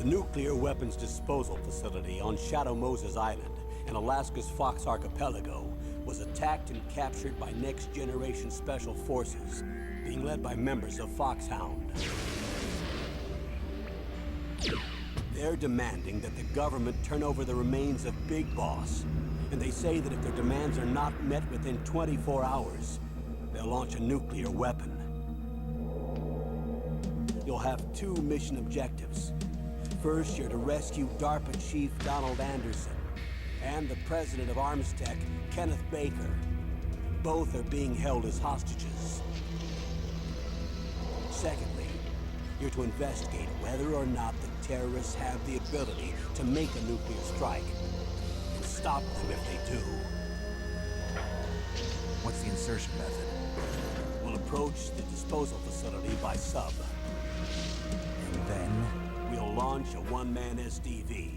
The nuclear weapons disposal facility on Shadow Moses Island in Alaska's Fox Archipelago was attacked and captured by next-generation special forces, being led by members of Foxhound. They're demanding that the government turn over the remains of Big Boss, and they say that if their demands are not met within 24 hours, they'll launch a nuclear weapon. You'll have two mission objectives. First, you're to rescue DARPA Chief Donald Anderson and the president of Armstech, Kenneth Baker. Both are being held as hostages. Secondly, you're to investigate whether or not the terrorists have the ability to make a nuclear strike, and stop them if they do. What's the insertion method? We'll approach the disposal facility by sub. And then? We'll launch a one-man SDV.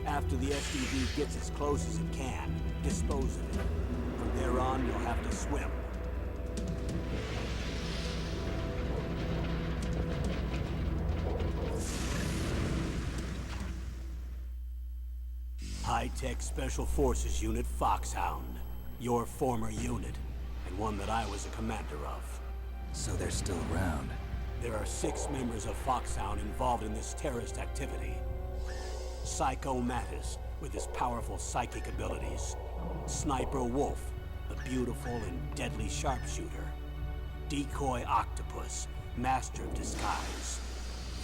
After the SDV gets as close as it can, dispose of it. From there on, you'll have to swim. High-tech Special Forces Unit Foxhound. Your former unit, and one that I was a commander of. So they're still around. There are 6 members of Foxhound involved in this terrorist activity. Psycho Mattis, with his powerful psychic abilities. Sniper Wolf, the beautiful and deadly sharpshooter. Decoy Octopus, master of disguise.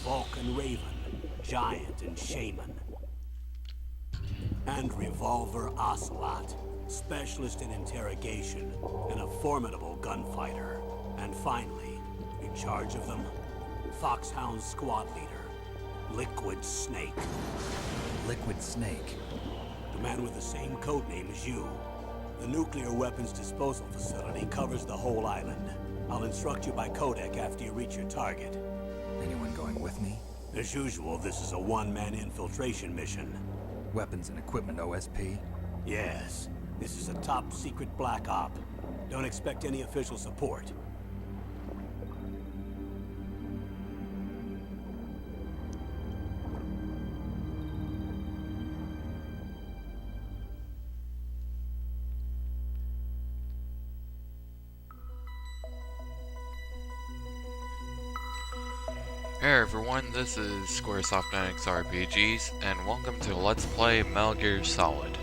Vulcan Raven, giant and shaman. And Revolver Ocelot, specialist in interrogation and a formidable gunfighter. And finally, in charge of them, Foxhound's squad leader, Liquid Snake. Liquid Snake? The man with the same codename as you. The nuclear weapons disposal facility covers the whole island. I'll instruct you by codec after you reach your target. Anyone going with me? As usual, this is a one-man infiltration mission. Weapons and equipment OSP? Yes. This is a top-secret black op. Don't expect any official support. Hey everyone, this is Squaresoft NX RPGs, and welcome to Let's Play Metal Gear Solid.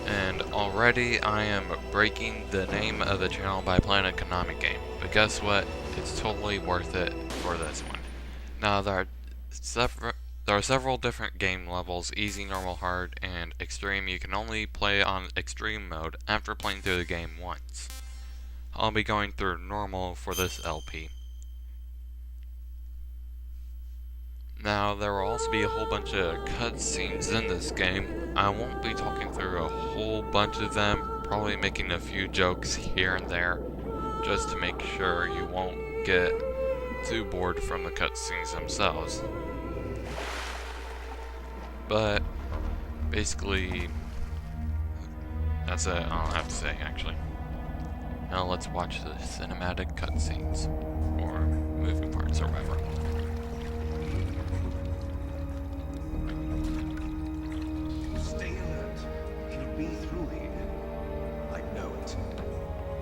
And already I am breaking the name of the channel by playing a Konami game, but guess what? It's totally worth it for this one. Now there are several different game levels: easy, normal, hard, and extreme. You can only play on extreme mode after playing through the game once. I'll be going through normal for this LP. Now, there will also be a whole bunch of cutscenes in this game. I won't be talking through a whole bunch of them, probably making a few jokes here and there, just to make sure you won't get too bored from the cutscenes themselves. But, basically, that's it, I'll have to say, actually. Now let's watch the cinematic cutscenes, or moving parts, or whatever.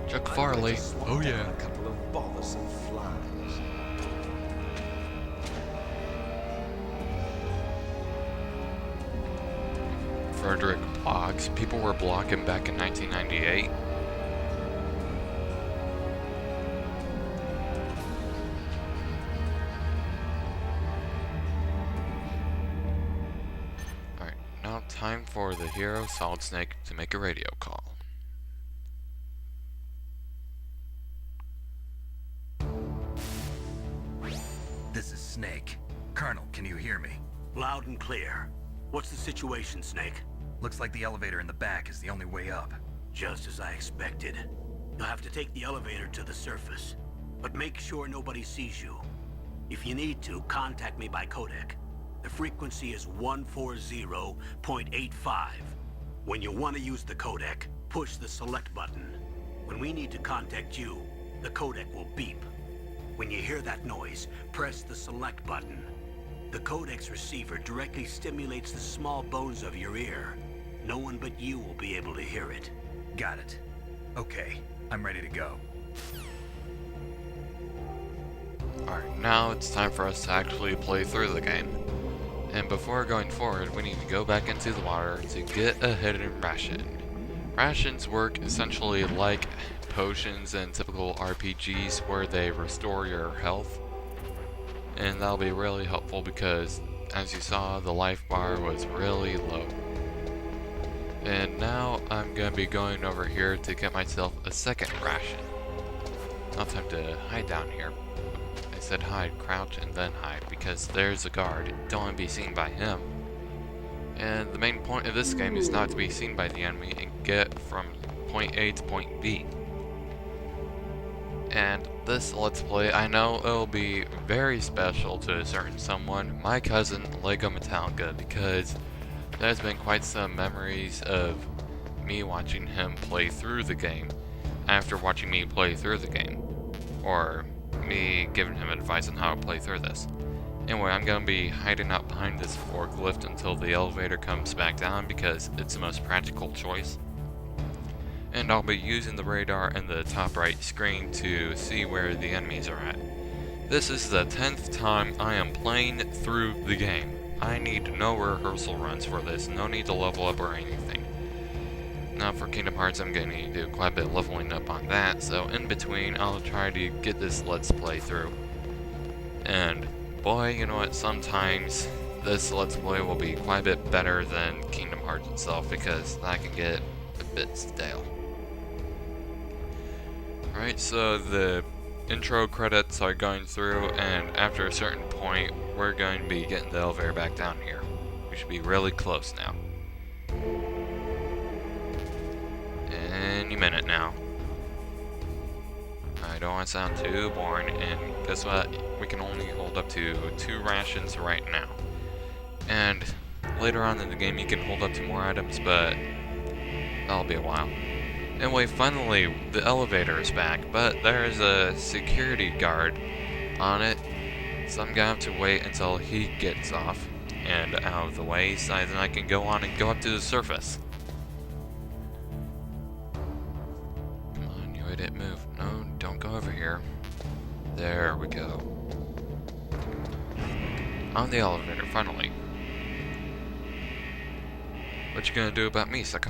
Chuck Farley. Oh yeah. A couple of bothersome flies. Frederick Boggs. People were blocking back in 1998. Alright, now time for the hero Solid Snake to make a radio call. This is Snake. Colonel, can you hear me? Loud and clear. What's the situation, Snake? Looks like the elevator in the back is the only way up. Just as I expected. You'll have to take the elevator to the surface. But make sure nobody sees you. If you need to, contact me by codec. The frequency is 140.85. When you want to use the codec, push the select button. When we need to contact you, the codec will beep. When you hear that noise, press the select button. The codex receiver directly stimulates the small bones of your ear. No one but you will be able to hear it. Got it. Okay, I'm ready to go. Alright, now it's time for us to actually play through the game. And before going forward, we need to go back into the water to get a hidden ration. Rations work essentially like potions in typical RPGs where they restore your health. And that'll be really helpful because, as you saw, the life bar was really low. And now I'm going to be going over here to get myself a second ration. Now time to hide down here. I said hide, crouch, and then hide because there's a guard. Don't want to be seen by him. And the main point of this game is not to be seen by the enemy and get from point A to point B. And this Let's Play, I know it'll be very special to a certain someone, my cousin Lego Metallica, because there's been quite some memories of me watching him play through the game after watching me play through the game, or me giving him advice on how to play through this. Anyway, I'm going to be hiding out behind this forklift until the elevator comes back down because it's the most practical choice. And I'll be using the radar in the top right screen to see where the enemies are at. This is the 10th time I am playing through the game. I need no rehearsal runs for this, no need to level up or anything. Now for Kingdom Hearts I'm going to need to do quite a bit of leveling up on that, so in between I'll try to get this Let's Play through. And boy, you know what, sometimes this Let's Play will be quite a bit better than Kingdom Hearts itself because that can get a bit stale. Alright, so the intro credits are going through, and after a certain point, we're going to be getting the elevator back down here. We should be really close now. Any minute now. I don't want to sound too boring, and guess what? We can only hold up to 2 rations right now. And later on in the game, you can hold up to more items, but that'll be a while. Anyway, finally, the elevator is back, but there is a security guard on it, so I'm gonna have to wait until he gets off and out of the way, so then I can go on and go up to the surface. Come on, you didn't move. No, don't go over here. There we go. On the elevator, finally. What you gonna do about me, sucker?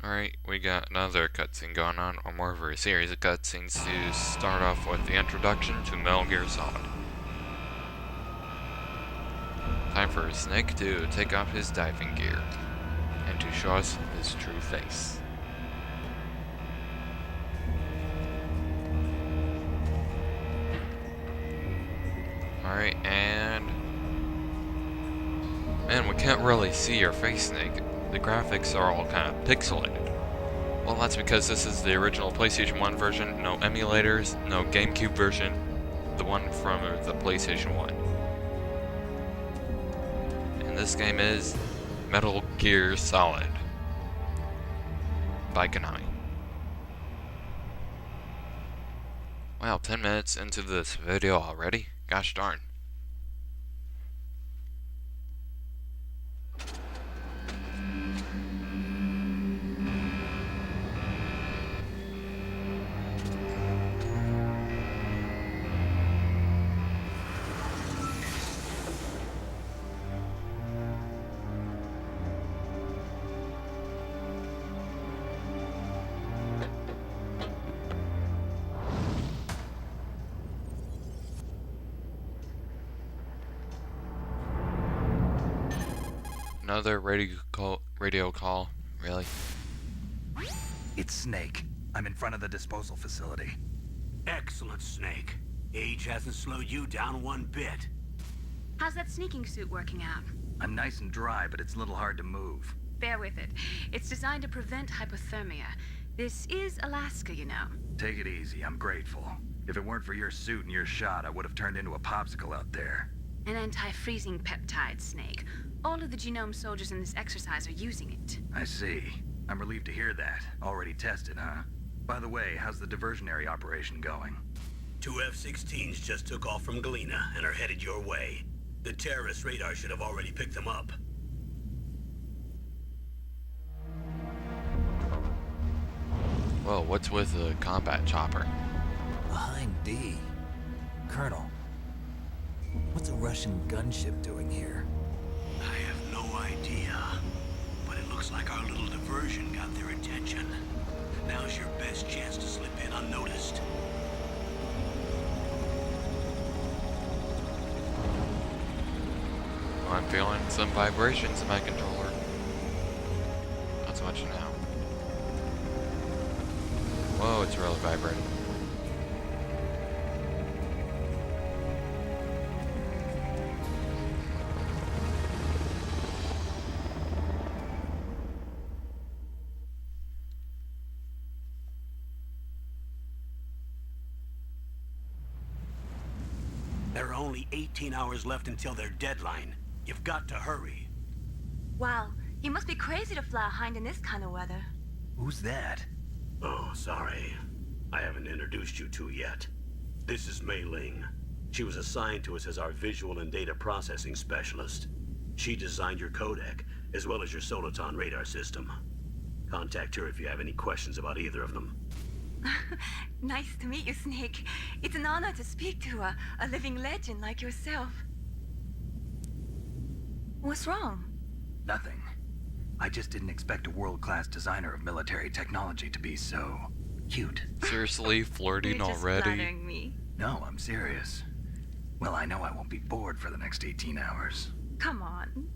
Alright, we got another cutscene going on, or more of a series of cutscenes to start off with the introduction to Metal Gear Solid. Time for Snake to take off his diving gear, and to show us his true face. Alright, and... man, we can't really see your face, Snake. The graphics are all kind of pixelated. Well, that's because this is the original PlayStation 1 version, no emulators, no GameCube version, the one from the PlayStation 1. And this game is Metal Gear Solid by Konami. Wow, 10 minutes into this video already? Gosh darn. Another radio call, really? It's Snake. I'm in front of the disposal facility. Excellent, Snake. Age hasn't slowed you down one bit. How's that sneaking suit working out? I'm nice and dry, but it's a little hard to move. Bear with it. It's designed to prevent hypothermia. This is Alaska, you know. Take it easy, I'm grateful. If it weren't for your suit and your shot, I would have turned into a popsicle out there. An anti-freezing peptide, Snake. All of the genome soldiers in this exercise are using it. I see. I'm relieved to hear that. Already tested, huh? By the way, how's the diversionary operation going? Two F-16s just took off from Galena and are headed your way. The terrorist radar should have already picked them up. Well, what's with the combat chopper? Behind D. Colonel, what's a Russian gunship doing here? I have no idea, but it looks like our little diversion got their attention. Now's your best chance to slip in unnoticed. I'm feeling some vibrations in my controller. Not so much now. Whoa, it's really vibrating. There are only 18 hours left until their deadline. You've got to hurry. Wow, you must be crazy to fly hind in this kind of weather. Who's that? Oh, sorry. I haven't introduced you to yet. This is Mei Ling. She was assigned to us as our visual and data processing specialist. She designed your codec, as well as your Soliton radar system. Contact her if you have any questions about either of them. Nice to meet you, Snake. It's an honor to speak to a living legend like yourself. What's wrong? Nothing. I just didn't expect a world-class designer of military technology to be so cute. Seriously, flirting You're just already? flattering me. No, I'm serious. Well, I know I won't be bored for the next 18 hours. Come on.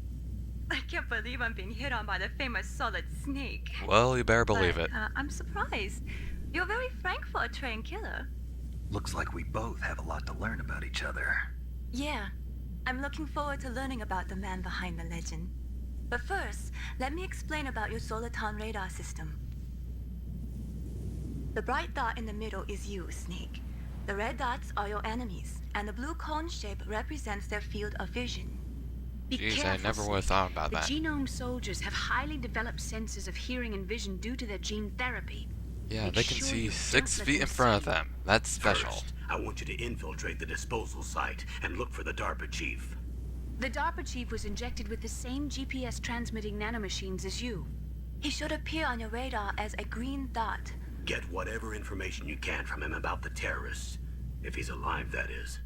I can't believe I'm being hit on by the famous Solid Snake. Well, you better believe But, it. I'm surprised. You're very frank for a trained killer. Looks like we both have a lot to learn about each other. Yeah, I'm looking forward to learning about the man behind the legend. But first, let me explain about your Soliton radar system. The bright dot in the middle is you, Snake. The red dots are your enemies, and the blue cone shape represents their field of vision. Be Jeez, I careful, never would have Snake. thought about the that. genome soldiers have highly developed senses of hearing and vision due to their gene therapy. Yeah, Make they can sure see you 6 don't let feet in them front of see you. them. That's special. First, I want you to infiltrate the disposal site and look for the DARPA chief. The DARPA chief was injected with the same GPS transmitting nanomachines as you. He should appear on your radar as a green dot. Get whatever information you can from him about the terrorists. If he's alive, that is.